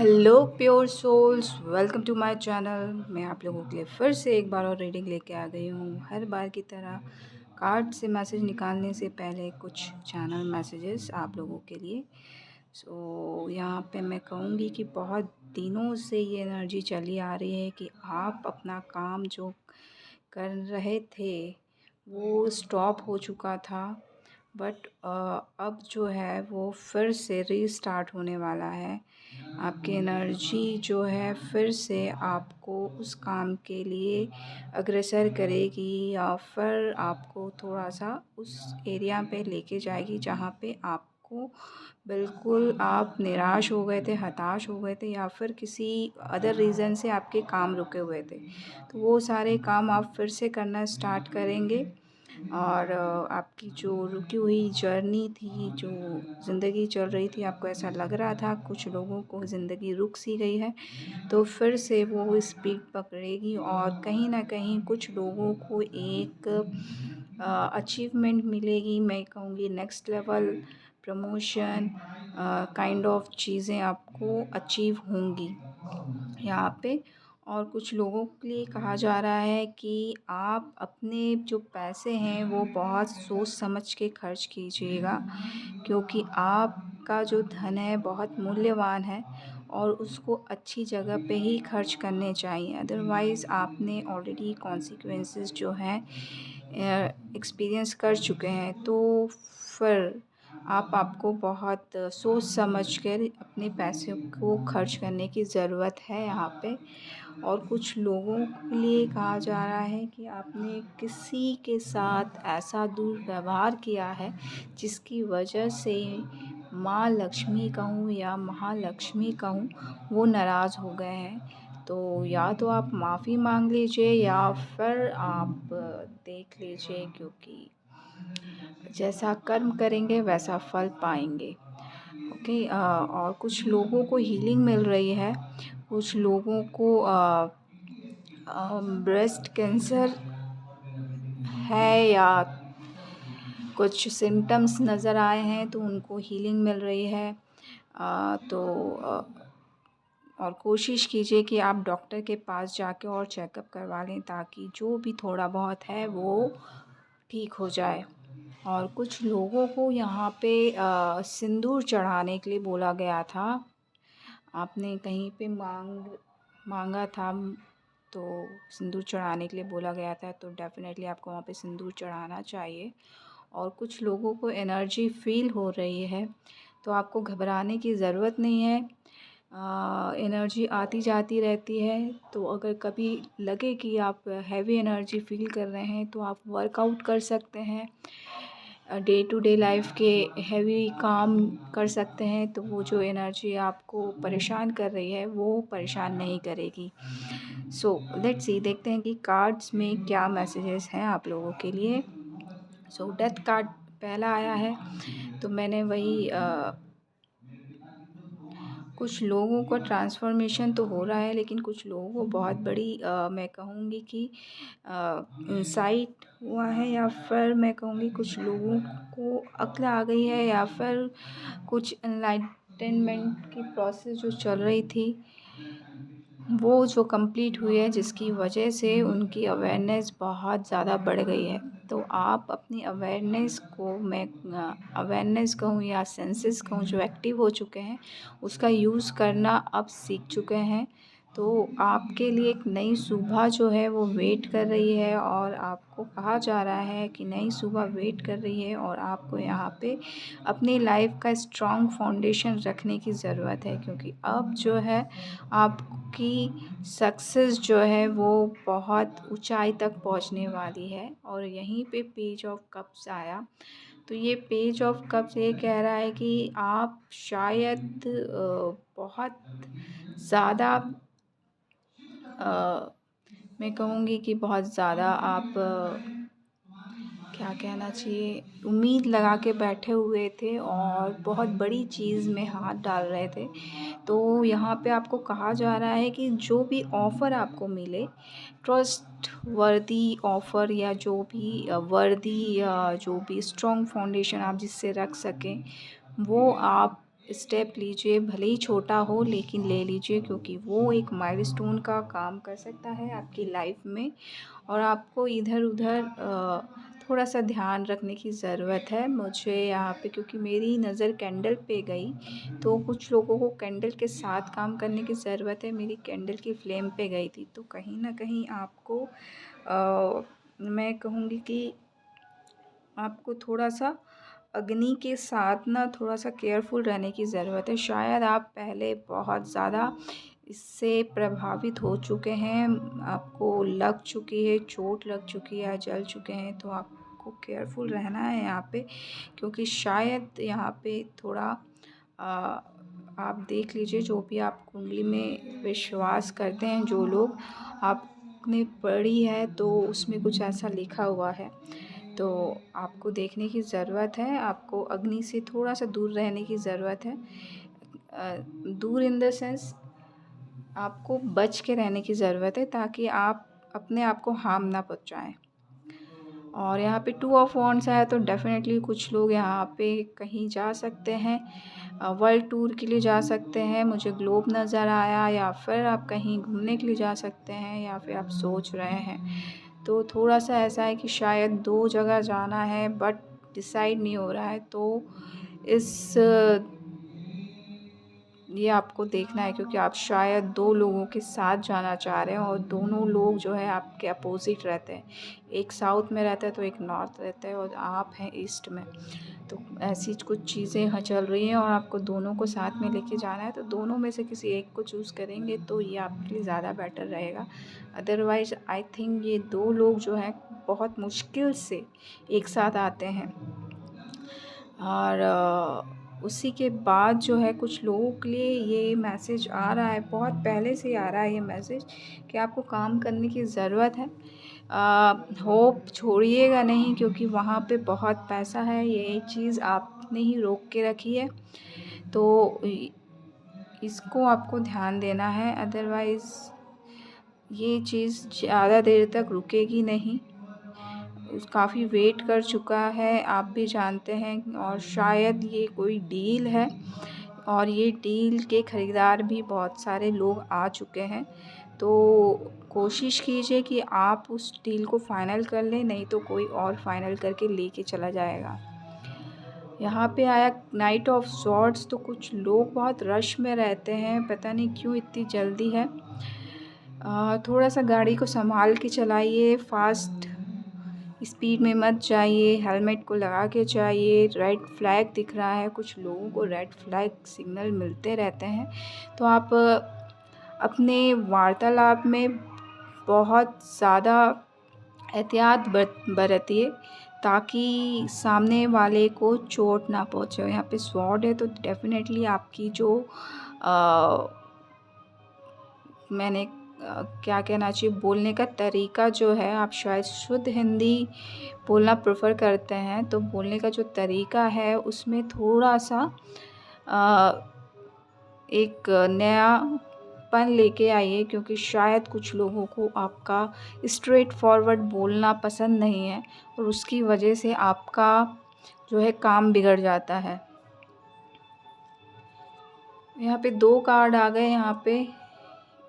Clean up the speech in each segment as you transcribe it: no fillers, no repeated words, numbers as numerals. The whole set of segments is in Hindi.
Hello pure souls, welcome to my channel. मैं आप लोगों के लिए फिर से एक बार और रीडिंग लेके आ गई हूँ। हर बार की तरह कार्ड से मैसेज निकालने से पहले कुछ चैनल मैसेजेस आप लोगों के लिए। यहाँ पे मैं कहूँगी कि बहुत दिनों से ये एनर्जी चली आ रही है कि आप अपना काम जो कर रहे थे वो स्टॉप हो चुका था, बट अब जो है वो फिर से रीस्टार्ट होने वाला है। आपकी एनर्जी जो है फिर से आपको उस काम के लिए अग्रसर करेगी या फिर आपको थोड़ा-सा उस एरिया पे लेके जाएगी जहाँ पे आपको बिल्कुल आप निराश हो गए थे, हताश हो गए थे या फिर किसी अदर रीज़न से आपके काम रुके हुए थे। तो वो सारे काम आप फिर से करना स्टार्ट करेंगे और आपकी जो रुकी हुई जर्नी थी, जो ज़िंदगी चल रही थी, आपको ऐसा लग रहा था कुछ लोगों को ज़िंदगी रुक सी गई है, तो फिर से वो स्पीड पकड़ेगी और कहीं न कहीं कुछ लोगों को एक अचीवमेंट मिलेगी। मैं कहूँगी next level promotion kind of चीज़ें आपको अचीव होंगी यहाँ पे। और कुछ लोगों के लिए कहा जा रहा है कि आप अपने जो पैसे हैं वो बहुत सोच समझ के खर्च कीजिएगा, क्योंकि आपका जो धन है बहुत मूल्यवान है और उसको अच्छी जगह पे ही खर्च करने चाहिए। अदरवाइज़ आपने ऑलरेडी कॉन्सिक्वेंसेस जो हैं एक्सपीरियंस कर चुके हैं, तो फिर आपको बहुत सोच समझ कर अपने पैसे को खर्च करने की ज़रूरत है यहाँ पे। और कुछ लोगों के लिए कहा जा रहा है कि आपने किसी के साथ ऐसा दुर्व्यवहार किया है जिसकी वजह से माँ लक्ष्मी कहूँ या महालक्ष्मी कहूँ, वो नाराज़ हो गए हैं। तो या तो आप माफ़ी मांग लीजिए या फिर आप देख लीजिए, क्योंकि जैसा कर्म करेंगे वैसा फल पाएंगे। ओके। और कुछ लोगों को हीलिंग मिल रही है, कुछ लोगों को ब्रेस्ट कैंसर है या कुछ सिम्टम्स नज़र आए हैं तो उनको हीलिंग मिल रही है। तो और कोशिश कीजिए कि आप डॉक्टर के पास जाके और चेकअप करवा लें, ताकि जो भी थोड़ा बहुत है वो ठीक हो जाए। और कुछ लोगों को यहाँ पे सिंदूर चढ़ाने के लिए बोला गया था। आपने कहीं पे मांगा था तो सिंदूर चढ़ाने के लिए बोला गया था, तो डेफ़िनेटली आपको वहाँ पे सिंदूर चढ़ाना चाहिए। और कुछ लोगों को एनर्जी फ़ील हो रही है, तो आपको घबराने की ज़रूरत नहीं है। एनर्जी आती जाती रहती है, तो अगर कभी लगे कि आप हैवी एनर्जी फ़ील कर रहे हैं तो आप वर्कआउट कर सकते हैं, डे टू डे लाइफ के हैवी काम कर सकते हैं, तो वो जो एनर्जी आपको परेशान कर रही है वो परेशान नहीं करेगी। सो लेट्स सी, देखते हैं कि कार्ड्स में क्या मैसेजेस हैं आप लोगों के लिए। सो डेथ कार्ड पहला आया है, तो मैंने वही कुछ लोगों को ट्रांसफॉर्मेशन तो हो रहा है, लेकिन कुछ लोगों को बहुत बड़ी मैं कहूँगी कि इंसाइट हुआ है, या फिर मैं कहूँगी कुछ लोगों को अक्ल आ गई है, या फिर कुछ एनलाइटनमेंट की प्रोसेस जो चल रही थी वो जो कंप्लीट हुई है, जिसकी वजह से उनकी अवेयरनेस बहुत ज़्यादा बढ़ गई है। तो आप अपनी अवेयरनेस को, मैं अवेयरनेस कहूँ या सेंसेस कहूँ, जो एक्टिव हो चुके हैं उसका यूज़ करना अब सीख चुके हैं। तो आपके लिए एक नई सुबह जो है वो वेट कर रही है, और आपको कहा जा रहा है कि नई सुबह वेट कर रही है और आपको यहाँ पे अपनी लाइफ का स्ट्रॉन्ग फाउंडेशन रखने की ज़रूरत है, क्योंकि अब जो है आपकी सक्सेस जो है वो बहुत ऊंचाई तक पहुंचने वाली है। और यहीं पे पेज ऑफ कप्स आया, तो ये पेज ऑफ कप्स ये कह रहा है कि आप शायद बहुत ज़्यादा मैं कहूँगी कि बहुत ज़्यादा आप क्या कहना चाहिए, उम्मीद लगा के बैठे हुए थे और बहुत बड़ी चीज़ में हाथ डाल रहे थे। तो यहाँ पे आपको कहा जा रहा है कि जो भी ऑफ़र आपको मिले, ट्रस्टवर्दी ऑफ़र या जो भी वर्दी या जो भी स्ट्रॉन्ग फाउंडेशन आप जिससे रख सकें, वो आप स्टेप लीजिए, भले ही छोटा हो लेकिन ले लीजिए, क्योंकि वो एक माइलस्टोन का काम कर सकता है आपकी लाइफ में। और आपको इधर-उधर थोड़ा-सा ध्यान रखने की ज़रूरत है। मुझे यहाँ पे क्योंकि मेरी नज़र कैंडल पे गई, तो कुछ लोगों को कैंडल के साथ काम करने की ज़रूरत है, मेरी कैंडल की फ्लेम पे गई थी। तो कहीं न कहीं आपको मैं कहूँगी कि आपको थोड़ा-सा अग्नि के साथ ना थोड़ा-सा केयरफुल रहने की ज़रूरत है। शायद आप पहले बहुत ज़्यादा इससे प्रभावित हो चुके हैं, आपको लग चुकी है, चोट लग चुकी है, जल चुके हैं, तो आपको केयरफुल रहना है यहाँ पे, क्योंकि शायद यहाँ पे थोड़ा आप देख लीजिए, जो भी आप कुंडली में विश्वास करते हैं जो लोग, आपने पढ़ी है तो उसमें कुछ ऐसा लिखा हुआ है। तो आपको देखने की ज़रूरत है, आपको अग्नि से थोड़ा-सा दूर रहने की ज़रूरत है। दूर इन द सेंस आपको बच के रहने की ज़रूरत है, ताकि आप अपने आप को हार्म ना पहुँचाएँ। और यहाँ पे 2 ऑफ वॉन्ड्स है, तो डेफ़िनेटली कुछ लोग यहाँ पे कहीं जा सकते हैं, वर्ल्ड टूर के लिए जा सकते हैं, मुझे ग्लोब नज़र आया, या फिर आप कहीं घूमने के लिए जा सकते हैं, या फिर आप सोच रहे हैं। तो थोड़ा-सा ऐसा है कि शायद 2 जगह जाना है बट डिसाइड नहीं हो रहा है, तो इस ये आपको देखना है, क्योंकि आप शायद 2 लोगों के साथ जाना चाह रहे हैं और दोनों लोग जो है आपके अपोज़िट रहते हैं। एक साउथ में रहता है तो एक नॉर्थ रहता है और आप हैं ईस्ट में। तो ऐसी कुछ चीज़ें यहाँ चल रही हैं और आपको दोनों को साथ में लेके जाना है, तो दोनों में से किसी एक को चूज़ करेंगे तो ये आपके लिए ज़्यादा बेटर रहेगा। अदरवाइज़ आई थिंक ये 2 लोग जो हैं बहुत मुश्किल से एक साथ आते हैं। और उसी के बाद जो है कुछ लोगों के लिए ये मैसेज आ रहा है, बहुत पहले से ही आ रहा है ये मैसेज, कि आपको काम करने की ज़रूरत है। होप छोड़िएगा नहीं, क्योंकि वहाँ पे बहुत पैसा है, ये चीज़ आपने ही रोक के रखी है, तो इसको आपको ध्यान देना है। अदरवाइज़ ये चीज़ ज़्यादा देर तक रुकेगी नहीं। काफ़ी वेट कर चुका है, आप भी जानते हैं, और शायद ये कोई डील है और ये डील के ख़रीदार भी बहुत सारे लोग आ चुके हैं। तो कोशिश कीजिए कि आप उस डील को फ़ाइनल कर लें, नहीं तो कोई और फ़ाइनल करके लेके चला जाएगा। यहाँ पे आया नाइट ऑफ सॉर्ड्स, तो कुछ लोग बहुत रश में रहते हैं, पता नहीं क्यों इतनी जल्दी है। थोड़ा-सा गाड़ी को संभाल के चलाइए, फ़ास्ट स्पीड में मत जाइए, हेलमेट को लगा के जाइए। रेड फ्लैग दिख रहा है, कुछ लोगों को रेड फ्लैग सिग्नल मिलते रहते हैं, तो आप अपने वार्तालाप में बहुत ज़्यादा एहतियात बरतिए, ताकि सामने वाले को चोट ना पहुँचे। यहाँ पे स्वॉर्ड है, तो डेफ़िनेटली आपकी जो मैंने क्या कहना चाहिए, बोलने का तरीका जो है, आप शायद शुद्ध हिंदी बोलना प्रेफर करते हैं, तो बोलने का जो तरीका है उसमें थोड़ा-सा एक नयापन लेके आइए, क्योंकि शायद कुछ लोगों को आपका स्ट्रेट फॉरवर्ड बोलना पसंद नहीं है और उसकी वजह से आपका जो है काम बिगड़ जाता है। यहाँ पे 2 कार्ड आ गए यहाँ पे,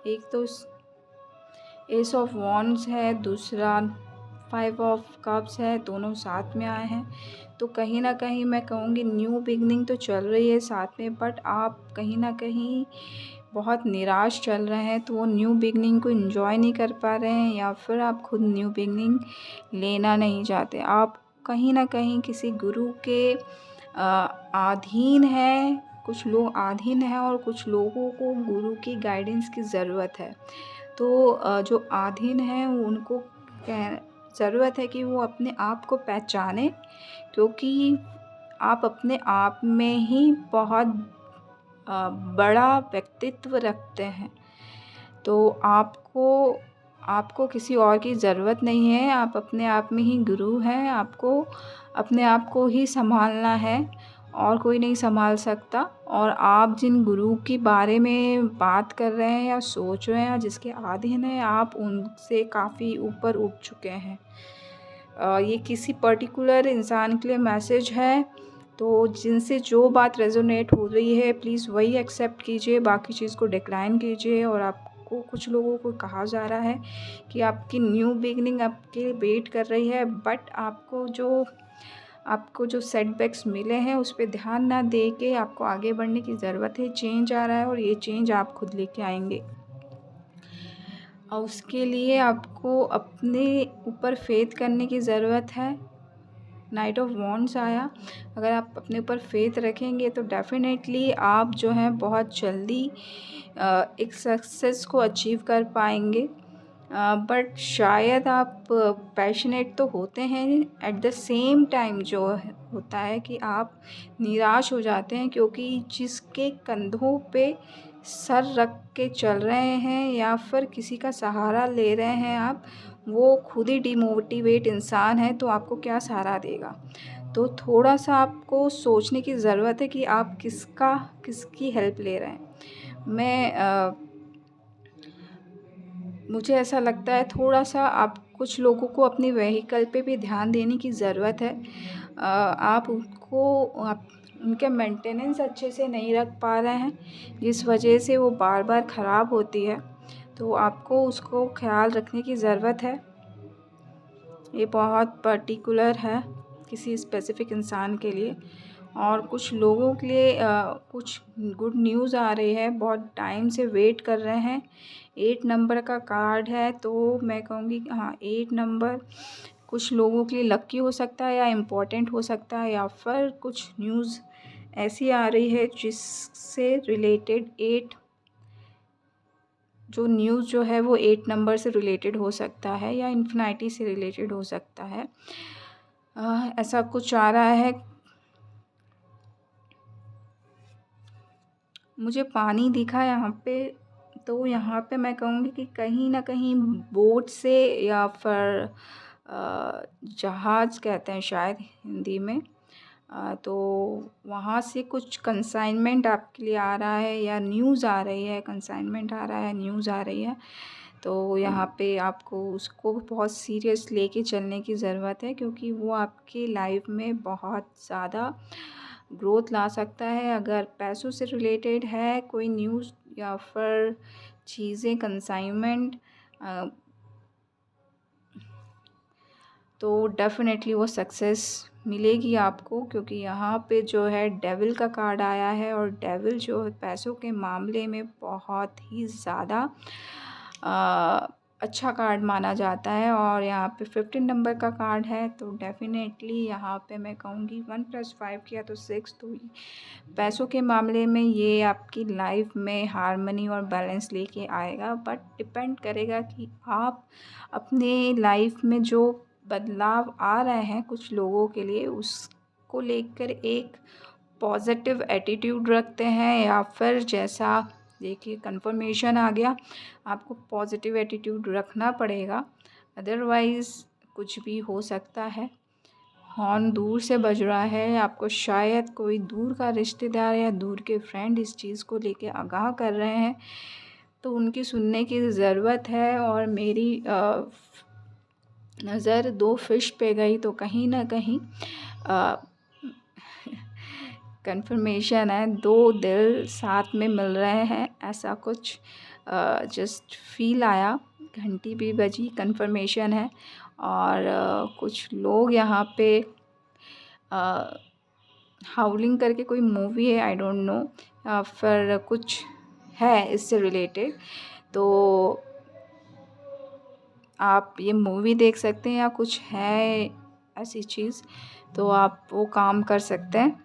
एक तो एस ऑफ वॉन्ड्स है, दूसरा 5 ऑफ कप्स है, दोनों साथ में आए हैं। तो कहीं न कहीं मैं कहूँगी न्यू बिगनिंग तो चल रही है साथ में, बट आप कहीं न कहीं बहुत निराश चल रहे हैं, तो वो न्यू बिगनिंग को एन्जॉय नहीं कर पा रहे हैं, या फिर आप खुद न्यू बिगनिंग लेना नहीं चाहते। आप कहीं न कहीं किसी गुरु के अधीन हैं, कुछ लोग अधीन हैं और कुछ लोगों को गुरु की गाइडेंस की ज़रूरत है। तो जो अधीन हैं उनको ज़रूरत है कि वो अपने आप को पहचानें, क्योंकि आप अपने आप में ही बहुत बड़ा व्यक्तित्व रखते हैं। तो आपको किसी और की ज़रूरत नहीं है, आप अपने आप में ही गुरु हैं, आपको अपने आप को ही सँभालना है और कोई नहीं सँभाल सकता। और आप जिन गुरु के बारे में बात कर रहे हैं या सोच रहे हैं या जिसके अधीन हैं, आप उनसे काफ़ी ऊपर उठ चुके हैं। ये किसी पर्टिकुलर इंसान के लिए मैसेज है, तो जिनसे जो बात रेजोनेट हो रही है प्लीज़ वही एक्सेप्ट कीजिए, बाकी चीज़ को डिक्लाइन कीजिए। और आपको कुछ लोगों को कहा जा रहा है कि आपकी न्यू बिगनिंग आपके वेट कर रही है, बट आपको जो सेटबैक्स मिले हैं उस पे ध्यान ना दे के आपको आगे बढ़ने की ज़रूरत है। चेंज आ रहा है और ये चेंज आप खुद लेके आएंगे, और उसके लिए आपको अपने ऊपर फेथ करने की ज़रूरत है। नाइट ऑफ वॉन्ड्स आया, अगर आप अपने ऊपर फेथ रखेंगे तो डेफिनेटली आप जो है बहुत जल्दी एक सक्सेस को अचीव कर पाएंगे। बट शायद आप पैशनेट तो होते हैं, एट द सेम टाइम जो होता है कि आप निराश हो जाते हैं, क्योंकि जिसके कंधों पे सर रख के चल रहे हैं या फिर किसी का सहारा ले रहे हैं आप, वो खुद ही डिमोटिवेट इंसान है, तो आपको क्या सहारा देगा। तो थोड़ा सा आपको सोचने की ज़रूरत है कि आप किसकी हेल्प ले रहे हैं। मुझे ऐसा लगता है थोड़ा सा आप कुछ लोगों को अपनी व्हीकल पे भी ध्यान देने की ज़रूरत है। आप उनके मेंटेनेंस अच्छे से नहीं रख पा रहे हैं, जिस वजह से वो बार बार ख़राब होती है, तो आपको उसको ख्याल रखने की ज़रूरत है। ये बहुत पर्टिकुलर है किसी स्पेसिफ़िक इंसान के लिए। और कुछ लोगों के लिए कुछ गुड न्यूज़ आ रही है, बहुत टाइम से वेट कर रहे हैं। 8 नंबर का कार्ड है, तो मैं कहूँगी हाँ 8 नंबर कुछ लोगों के लिए लकी हो सकता है या इम्पोर्टेंट हो सकता है, या फिर कुछ न्यूज़ ऐसी आ रही है जिससे रिलेटेड 8 जो न्यूज़ जो है वो 8 नंबर से रिलेटेड हो सकता है या इन्फिनिटी से रिलेटेड हो सकता है। ऐसा कुछ आ रहा है। मुझे पानी दिखा यहाँ पे, तो यहाँ पे मैं कहूँगी कि कहीं ना कहीं बोट से या फिर जहाज़ कहते हैं शायद हिंदी में, तो वहाँ से कुछ कंसाइनमेंट आपके लिए आ रहा है या न्यूज़ आ रही है। कंसाइनमेंट आ रहा है, न्यूज़ आ रही है, तो यहाँ पे आपको उसको बहुत सीरियस लेके चलने की ज़रूरत है, क्योंकि वो आपकी लाइफ में बहुत ज़्यादा ग्रोथ ला सकता है। अगर पैसों से रिलेटेड है कोई न्यूज़ या फिर चीज़ें कंसाइनमेंट, तो डेफ़िनेटली वो सक्सेस मिलेगी आपको, क्योंकि यहाँ पे जो है डेविल का कार्ड आया है, और डेविल जो है पैसों के मामले में बहुत ही ज़्यादा अच्छा कार्ड माना जाता है। और यहाँ पे 15 नंबर का कार्ड है, तो डेफ़िनेटली यहाँ पे मैं कहूँगी 1 + 5 किया तो 6, तो पैसों के मामले में ये आपकी लाइफ में हार्मनी और बैलेंस लेके आएगा। बट डिपेंड करेगा कि आप अपने लाइफ में जो बदलाव आ रहे हैं कुछ लोगों के लिए, उसको लेकर एक पॉजिटिव एटीट्यूड रखते हैं, या फिर जैसा देखिए कंफर्मेशन आ गया, आपको पॉजिटिव एटीट्यूड रखना पड़ेगा, अदरवाइज़ कुछ भी हो सकता है। हॉर्न दूर से बज रहा है, आपको शायद कोई दूर का रिश्तेदार या दूर के फ्रेंड इस चीज़ को लेके आगाह कर रहे हैं, तो उनकी सुनने की ज़रूरत है। और मेरी नज़र 2 फ़िश पे गई, तो कहीं ना कहीं कन्फर्मेशन है, 2 दिल साथ में मिल रहे हैं, ऐसा कुछ जस्ट फील आया। घंटी भी बजी, कन्फर्मेशन है। और कुछ लोग यहाँ पे हाउलिंग करके कोई मूवी है, आई डोंट नो, या फिर कुछ है इससे रिलेटेड, तो आप ये मूवी देख सकते हैं या कुछ है ऐसी चीज़, तो आप वो काम कर सकते हैं।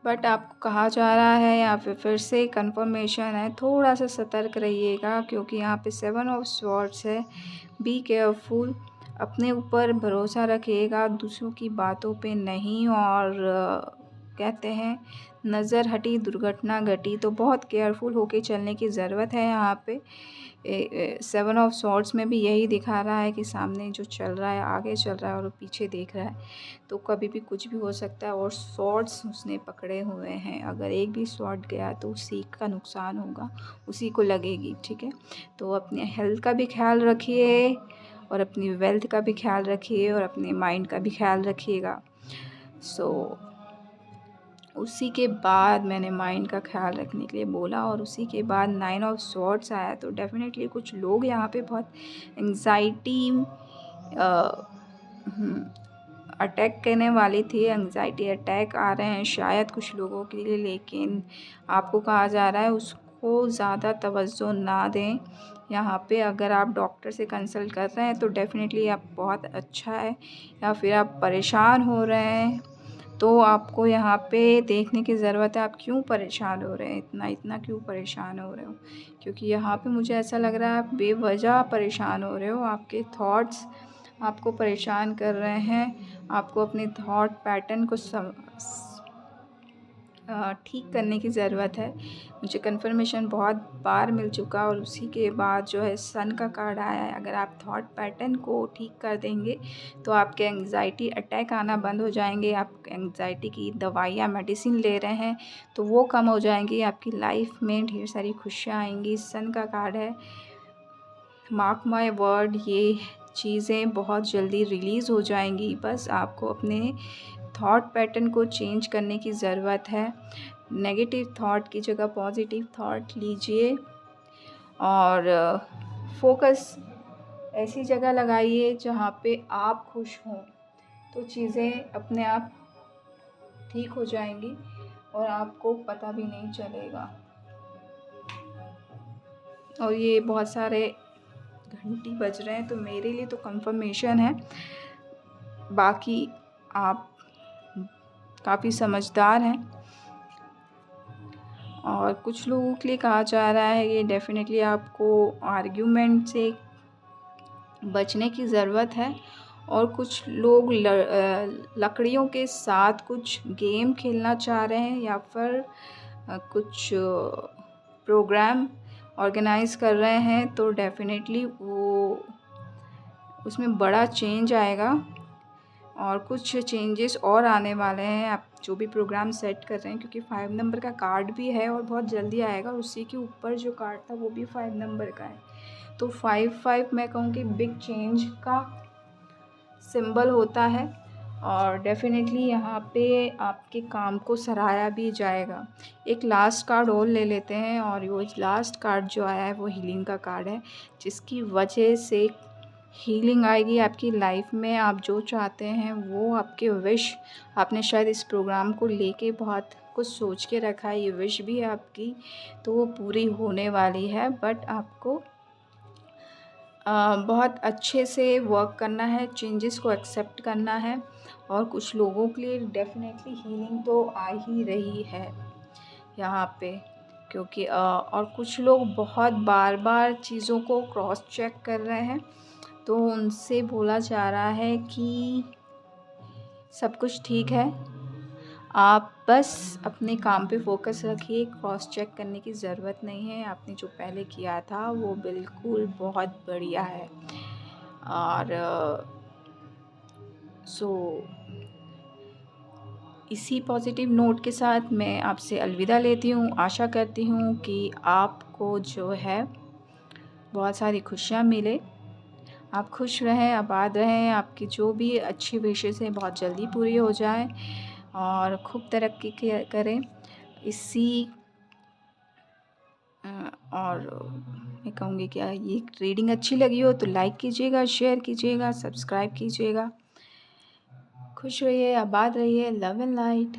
बट आपको कहा जा रहा है, या फिर से कंफर्मेशन है, थोड़ा सा सतर्क रहिएगा, क्योंकि यहाँ पे 7 ऑफ स्वॉर्ड्स है। बी केयरफुल, अपने ऊपर भरोसा रखिएगा, दूसरों की बातों पे नहीं। और कहते हैं नज़र हटी दुर्घटना घटी, तो बहुत केयरफुल होके चलने की ज़रूरत है। यहाँ पे 7 ऑफ स्वॉर्ड्स में भी यही दिखा रहा है कि सामने जो चल रहा है आगे चल रहा है और पीछे देख रहा है, तो कभी भी कुछ भी हो सकता है। और स्वॉर्ड्स उसने पकड़े हुए हैं, अगर एक भी स्वॉर्ड गया तो उसी का नुकसान होगा, उसी को लगेगी, ठीक है। तो अपने हेल्थ का भी ख्याल रखिए, और अपनी वेल्थ का भी ख्याल रखिए और अपने माइंड का भी ख्याल रखिएगा। सो उसी के बाद मैंने माइंड का ख्याल रखने के लिए बोला, और उसी के बाद 9 ऑफ स्वॉर्ड्स आया। तो डेफ़िनेटली कुछ लोग यहाँ पे बहुत एंग्ज़ाइटी अटैक करने वाली थी, एंग्ज़ाइटी अटैक आ रहे हैं शायद कुछ लोगों के लिए, लेकिन आपको कहा जा रहा है उसको ज़्यादा तवज्जो ना दें। यहाँ पे अगर आप डॉक्टर से कंसल्ट कर रहे हैं तो डेफ़िनेटली आप बहुत अच्छा है, या फिर आप परेशान हो रहे हैं तो आपको यहाँ पे देखने की ज़रूरत है आप क्यों परेशान हो रहे हैं, इतना क्यों परेशान हो रहे हो। क्योंकि यहाँ पे मुझे ऐसा लग रहा है आप बेवजह परेशान हो रहे हो, आपके थॉट्स आपको परेशान कर रहे हैं। आपको अपने थॉट पैटर्न को ठीक करने की ज़रूरत है। मुझे कन्फर्मेशन बहुत बार मिल चुका, और उसी के बाद जो है सन का कार्ड आया है। अगर आप थॉट पैटर्न को ठीक कर देंगे तो आपके एंग्ज़ाइटी अटैक आना बंद हो जाएंगे। आप एंग्ज़ाइटी की दवाइयाँ मेडिसिन ले रहे हैं तो वो कम हो जाएंगी, आपकी लाइफ में ढेर सारी खुशियाँ आएंगी। सन का कार्ड है, मार्क माय वर्ड, ये चीज़ें बहुत जल्दी रिलीज़ हो जाएंगी। बस आपको अपने थॉट पैटर्न को चेंज करने की ज़रूरत है। नेगेटिव थॉट की जगह पॉजिटिव थॉट लीजिए, और फोकस ऐसी जगह लगाइए जहाँ पे आप खुश हों, तो चीज़ें अपने आप ठीक हो जाएंगी और आपको पता भी नहीं चलेगा। और ये बहुत सारे घंटी बज रहे हैं तो मेरे लिए तो कंफर्मेशन है, बाकी आप काफ़ी समझदार हैं। और कुछ लोगों के लिए कहा जा रहा है कि डेफ़िनेटली आपको आर्ग्यूमेंट से बचने की ज़रूरत है, और कुछ लोग लकड़ियों के साथ कुछ गेम खेलना चाह रहे हैं, या फिर कुछ प्रोग्राम ऑर्गेनाइज़ कर रहे हैं। तो डेफ़िनेटली वो उसमें बड़ा चेंज आएगा, और कुछ चेंजेस और आने वाले हैं। आप जो भी प्रोग्राम सेट कर रहे हैं, क्योंकि 5 नंबर का कार्ड भी है और बहुत जल्दी आएगा, और उसी के ऊपर जो कार्ड था वो भी 5 नंबर का है। तो 5 मैं कहूँ कि बिग चेंज का सिंबल होता है, और डेफ़िनेटली यहाँ पे आपके काम को सराहा भी जाएगा। एक लास्ट कार्ड और ले लेते हैं, और वो लास्ट कार्ड जो आया है वो हीलिंग का कार्ड है, जिसकी वजह से हीलिंग आएगी आपकी लाइफ में। आप जो चाहते हैं वो आपके विश, आपने शायद इस प्रोग्राम को लेके बहुत कुछ सोच के रखा है, ये विश भी है आपकी, तो वो पूरी होने वाली है। बट आपको बहुत अच्छे से वर्क करना है, चेंजेस को एक्सेप्ट करना है। और कुछ लोगों के लिए डेफ़िनेटली हीलिंग तो आ ही रही है यहाँ पे, क्योंकि और कुछ लोग बहुत बार बार चीज़ों को क्रॉस चेक कर रहे हैं, तो उनसे बोला जा रहा है कि सब कुछ ठीक है, आप बस अपने काम पे फोकस रखिए, क्रॉस चेक करने की ज़रूरत नहीं है। आपने जो पहले किया था वो बिल्कुल बहुत बढ़िया है। और इसी पॉजिटिव नोट के साथ मैं आपसे अलविदा लेती हूँ। आशा करती हूँ कि आपको जो है बहुत सारी खुशियाँ मिले, आप खुश रहें, आबाद रहें, आपकी जो भी अच्छी विशेज़ हैं बहुत जल्दी पूरी हो जाए, और खूब तरक्की करें। और मैं कहूँगी कि ये रीडिंग अच्छी लगी हो तो लाइक कीजिएगा, शेयर कीजिएगा, सब्सक्राइब कीजिएगा। खुश रहिए, आबाद रहिए। Love and light.